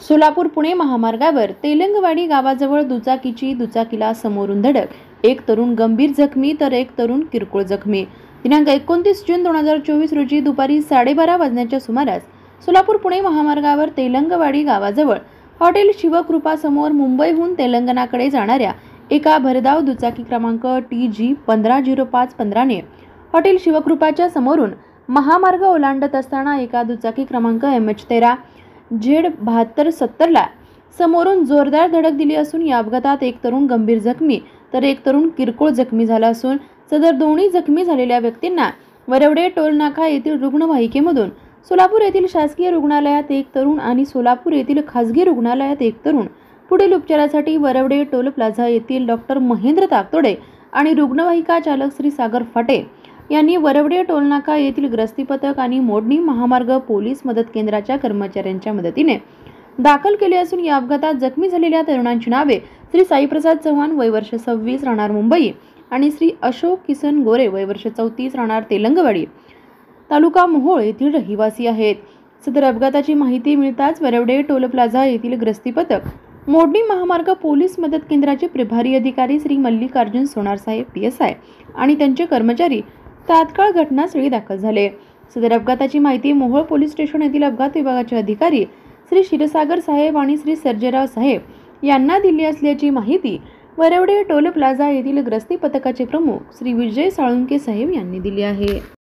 सोलापूर पुणे महामार्गावर तेलंगवाडी गावाजवळ दुचाकीला समोरून धडक, एक तरुण गंभीर जखमी तर एक तरुण किरकोळ जखमी। दिनांक 29 जून 2024 रोजी दुपारी 12:30 वाजण्याच्या सुमारास सोलापूर पुणे महामार्गावर तेलंगवाडी गावाजवळ हॉटेल शिवकृपा समोर मुंबईहून तेलंगणाकडे जाणाऱ्या एका भरधाव दुचाकी क्रमांक TG 150515 ने हॉटेल शिवकृपाच्या समोरून महामार्ग ओलांडत असताना एका दुचाकी क्रमांक MH13 Z7270 ला समोरून जोरदार धडक दिली असून या अपघातात एक तरुण गंभीर जखमी तर एक तरुण किरकोळ जखमी झाला असून सदर दोन्ही जखमी झालेल्या व्यक्तींना वरवडे टोलनाका येथील रुग्णवाहिकेमधून सोलापूर येथील शासकीय रुग्णालयात एक तरुण आणि सोलापूर येथील खासगी रुग्णालयात एक तरुण पुढील उपचारासाठी वरवडे टोल प्लाझा येथील डॉक्टर महेंद्र ताकतोडे आणि रुग्णवाहिका चालक श्री सागर फाटे यांनी वरवडे टोलनाका येथील ग्रस्ती पथक आणि मोडणी महामार्ग पोलीस मदत केंद्राच्या कर्मचाऱ्यांच्या मदतीने दाखल केले असून या अपघातात जखमी झालेल्या तरुणांची नावे श्री साईप्रसाद चव्हाण वय वर्ष 26 राहणार मुंबई आणि श्री अशोक किसन गोरे वय वर्ष 34 राहणार तेलंगवाडी तालुका मोहोळ येथील रहिवासी आहेत। सदर अपघाताची माहिती मिळताच वरवडे टोल प्लाझा येथील ग्रस्ती पथक, मोडणी महामार्ग पोलीस मदत केंद्राचे प्रभारी अधिकारी श्री मल्लिकार्जुन सोनार साहेब PSI आणि त्यांचे कर्मचारी तात्काळ घटनास्थळी दाखल झाले। सदर अपघाताची माहिती मोहोळ पोलीस स्टेशन येथील अपघात विभागाचे अधिकारी श्री क्षीरसागर साहेब आणि श्री सर्जेराव साहेब यांना दिली असल्याची माहिती वरवडे टोल प्लाझा येथील ग्रस्ती पथकाचे प्रमुख श्री विजय साळुंके साहेब यांनी दिली आहे।